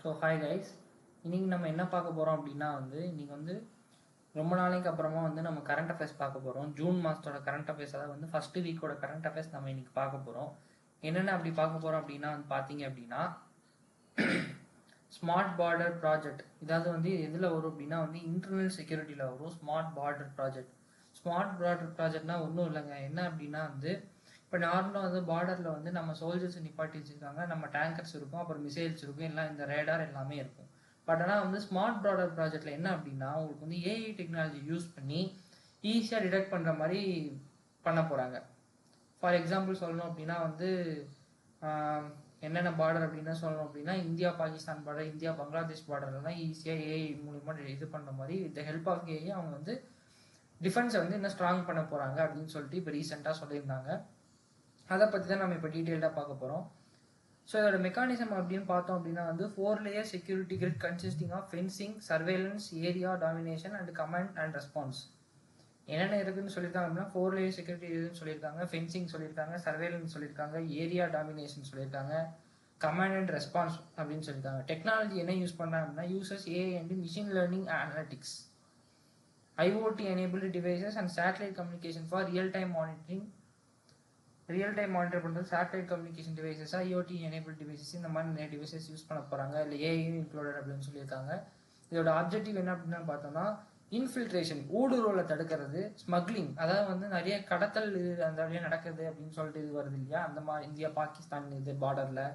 So hi guys, இன்றைக்கி நம்ம என்ன பார்க்க போகிறோம் அப்படின்னா இன்றைக்கி ரொம்ப நாளைக்கு அப்புறமா நம்ம கரண்ட் அஃபேர்ஸ் பார்க்க போகிறோம். ஜூன் மாதத்தோட கரண்ட் அஃபேர்ஸ், அதாவது ஃபஸ்ட்டு வீக்கோட கரண்ட் அஃபேர்ஸ் நம்ம இன்றைக்கி பார்க்க போகிறோம். என்னென்ன அப்படி பார்க்க போகிறோம் அப்படின்னா பார்த்தீங்க அப்படின்னா ஸ்மார்ட் பார்டர் ப்ராஜெக்ட். இதாவது எதில் வரும் அப்படின்னா இன்டர்னல் செக்யூரிட்டியில் வரும். Smart border project. Smart border ப்ராஜெக்ட்னா ஒன்றும் இல்லைங்க. என்ன அப்படின்னா இப்போ நார்மலாக பார்டரில் நம்ம சோல்ஜர்ஸ் நிப்பாட்டி வச்சுருக்காங்க, நம்ம டேங்கர்ஸ் இருக்கும், அப்புறம் மிசைல்ஸ் இருக்கும், எல்லாம் இந்த ரேடார் எல்லாமே இருக்கும். பட் ஆனால் ஸ்மார்ட் பார்டர் ப்ராஜெக்டில் என்ன அப்படின்னா உங்களுக்கு ஏஐ டெக்னாலஜி யூஸ் பண்ணி ஈஸியாக டிடெக்ட் பண்ணுற மாதிரி பண்ண போகிறாங்க. ஃபார் எக்ஸாம்பிள் சொல்லணும் அப்படின்னா என்னென்ன பார்டர் அப்படின்னு சொல்லணும் அப்படின்னா India Pakistan border, India Bangladesh பார்டர்லாம் ஈஸியாக ஏஐ மூலிமா இது பண்ணுற மாதிரி வித் ஹெல்ப் ஆஃப் ஏஐ அவங்க டிஃபென்ஸை இன்னும் ஸ்ட்ராங் பண்ண போகிறாங்க அப்படின்னு சொல்லிட்டு இப்போ ரீசெண்டாக சொல்லியிருந்தாங்க. அதை பற்றி தான் நம்ம இப்போ டீட்டெயில்டாக பார்க்க போகிறோம். ஸோ இதோட மெக்கானிசம் அப்படின்னு பார்த்தோம் அப்படின்னா 4 layer security grid consisting of fencing, surveillance, area domination and command and response. என்னென்ன இருக்குதுன்னு சொல்லியிருக்காங்க அப்படின்னா 4 லேயர் செக்யூரிட்டி இதுன்னு சொல்லியிருக்காங்க, ஃபென்சிங் சொல்லியிருக்காங்க, சர்வேலன்ஸ் சொல்லியிருக்காங்க, ஏரியா டாமினேஷன் சொல்லியிருக்காங்க, கமாண்ட் அண்ட் ரெஸ்பான்ஸ் அப்படின்னு சொல்லியிருக்காங்க. டெக்னாலஜி என்ன யூஸ் பண்ணுறாங்க அப்படின்னா uses AI and machine learning analytics, IoT enabled devices and satellite communication for real-time monitor பண்ணுறது satellite communication devices, IoT enabled devices இந்த மாதிரி நிறைய டிவைசஸ் யூஸ் பண்ண போகிறாங்க. இல்லை ஏஐ இன்க்ளூடட் அப்படின்னு சொல்லியிருக்காங்க. இதோட ஆப்ஜெக்டிவ் என்ன அப்படின்னு பார்த்தோம்னா இன்ஃபில்ட்ரேஷன், ஊடுருவலை தடுக்கிறது, ஸ்மக்லிங், அதாவது நிறைய கடத்தல் அந்த வழியாக நடக்குது அப்படின்னு சொல்லிட்டு இது வருது இல்லையா, அந்த மாதிரி இந்தியா பாகிஸ்தான் இது பார்டரில்,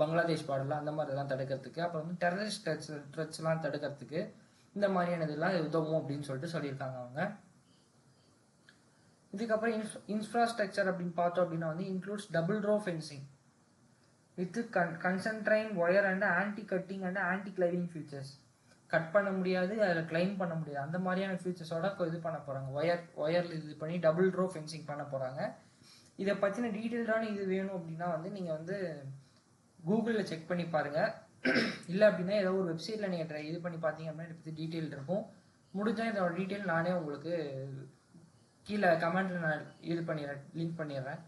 பங்களாதேஷ் பார்டரில் அந்த மாதிரி எல்லாம் தடுக்கிறதுக்கு, அப்புறம் டெரரிஸ்ட் த்ரெட்ஸ்லாம் தடுக்கிறதுக்கு இந்த மாதிரியான இதெல்லாம் உதவும் அப்படின்னு சொல்லிட்டு சொல்லியிருக்காங்க அவங்க. இதுக்கப்புறம் இன்ஃப்ராஸ்ட்ரக்சர் அப்படின்னு பார்த்தோம் அப்படின்னா includes double row fencing with concertina wire and anti cutting and anti climbing features. Cut பண்ண முடியாது, அதில் கிளைம் பண்ண முடியாது, அந்த மாதிரியான ஃபீச்சர்ஸோட இது பண்ண போகிறாங்க. ஒயரில் இது பண்ணி டபுள் ரோ ஃபென்சிங் பண்ண போகிறாங்க. இதை பற்றின டீட்டெயில்டான இது வேணும் அப்படின்னா நீங்கள் கூகுளில் செக் பண்ணி பாருங்கள். இல்லை அப்படின்னா ஏதோ ஒரு வெப்சைட்டில் நீங்கள் இது பண்ணி பார்த்தீங்க அப்படின்னா இதை பற்றி டீட்டெயில் இருக்கும். முடிஞ்சால் இதோட டீட்டெயில் நானே உங்களுக்கு கீழே கமெண்ட்ல நான் இது பண்ணிடுறேன், லிங்க் பண்ணிடுறேன்.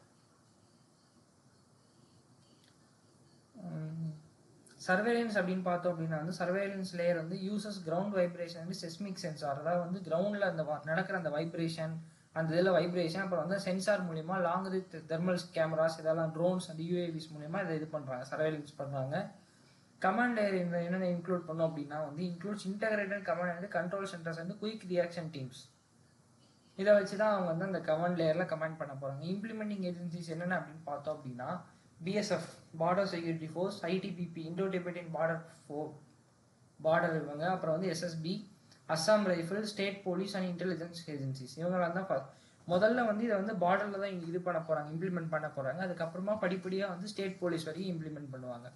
சர்வேலன்ஸ் அப்படின்னு பார்த்தோம் அப்படின்னா surveillance layer uses ground vibration and seismic sensor, அதாவது கிரவுண்டில் அந்த நடக்கிற அந்த வைப்ரேஷன், அந்த இதில் வைப்ரேஷன், அப்புறம் சென்சார் மூலிமா லாங் தெர்மல் கேமராஸ், இதெல்லாம் ட்ரோன்ஸ் அண்ட் யூஏவிஸ் மூலிமா இதை இது பண்ணுறாங்க, சர்வேலன்ஸ் பண்ணுறாங்க. கமாண்ட் லேயர் என்னென்ன இன்க்ளூட் பண்ணோம் அப்படின்னா includes integrated command and control centres and quick reaction teams. இதை வச்சு தான் அவங்க அந்த கமாண்ட் லேயரில் கமாண்ட் பண்ண போகிறாங்க. இம்ப்ளிமெண்டிங் ஏஜென்சிஸ் என்னென்ன அப்படின்னு பார்த்தோம் அப்படின்னா BSF border security force, ITBP Indo Tibetan border இவங்க, அப்புறம் SSB, Assam rifle, state police and intelligence agencies, இவங்களாம் தான் முதல்ல இதை பார்டரில் தான் இது பண்ண போகிறாங்க, இம்ப்ளிமெண்ட் பண்ண போகிறாங்க. அதுக்கப்புறமா படிப்படியாக ஸ்டேட் போலீஸ் வரைக்கும் இம்ப்ளிமெண்ட் பண்ணுவாங்க.